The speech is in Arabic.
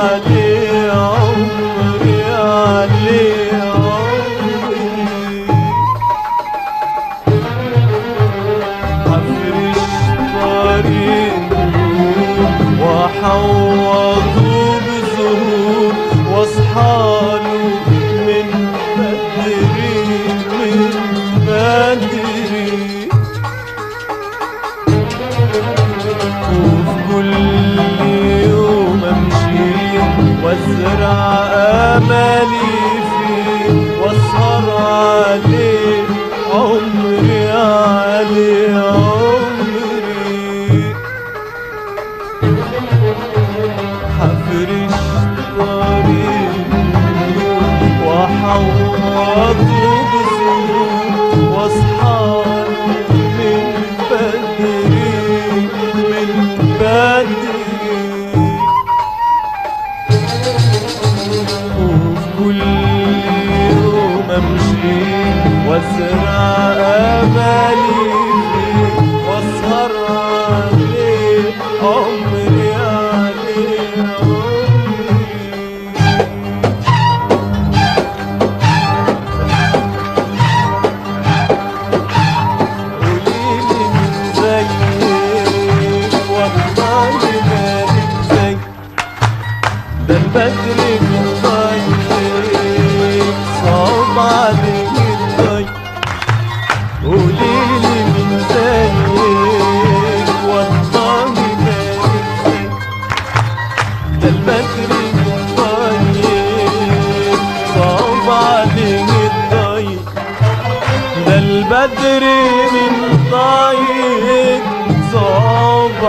عليه عمري، عليه عمري. هفرش طريقه وأحوطه بزهور واصحاله من بدري، من بدري. وفي كل يوم امشي وازرع امالي فيه واسهر عليه عمري، عليه عمري. هفرش طريقه واحوطه بزهور واصحاله من بدري، من بدري. وفي كل يوم امشي وازرع امالي فيه واسهر عليه عمري، عليه عمري. قوليلي مين زيك والله مالك زي ده البدر من طيب صعب عليك الطيب. قوليلي مين زيك والله مالك زي ده البدر من طيب صعب عليك الطيب. ده البدر من طيب صعب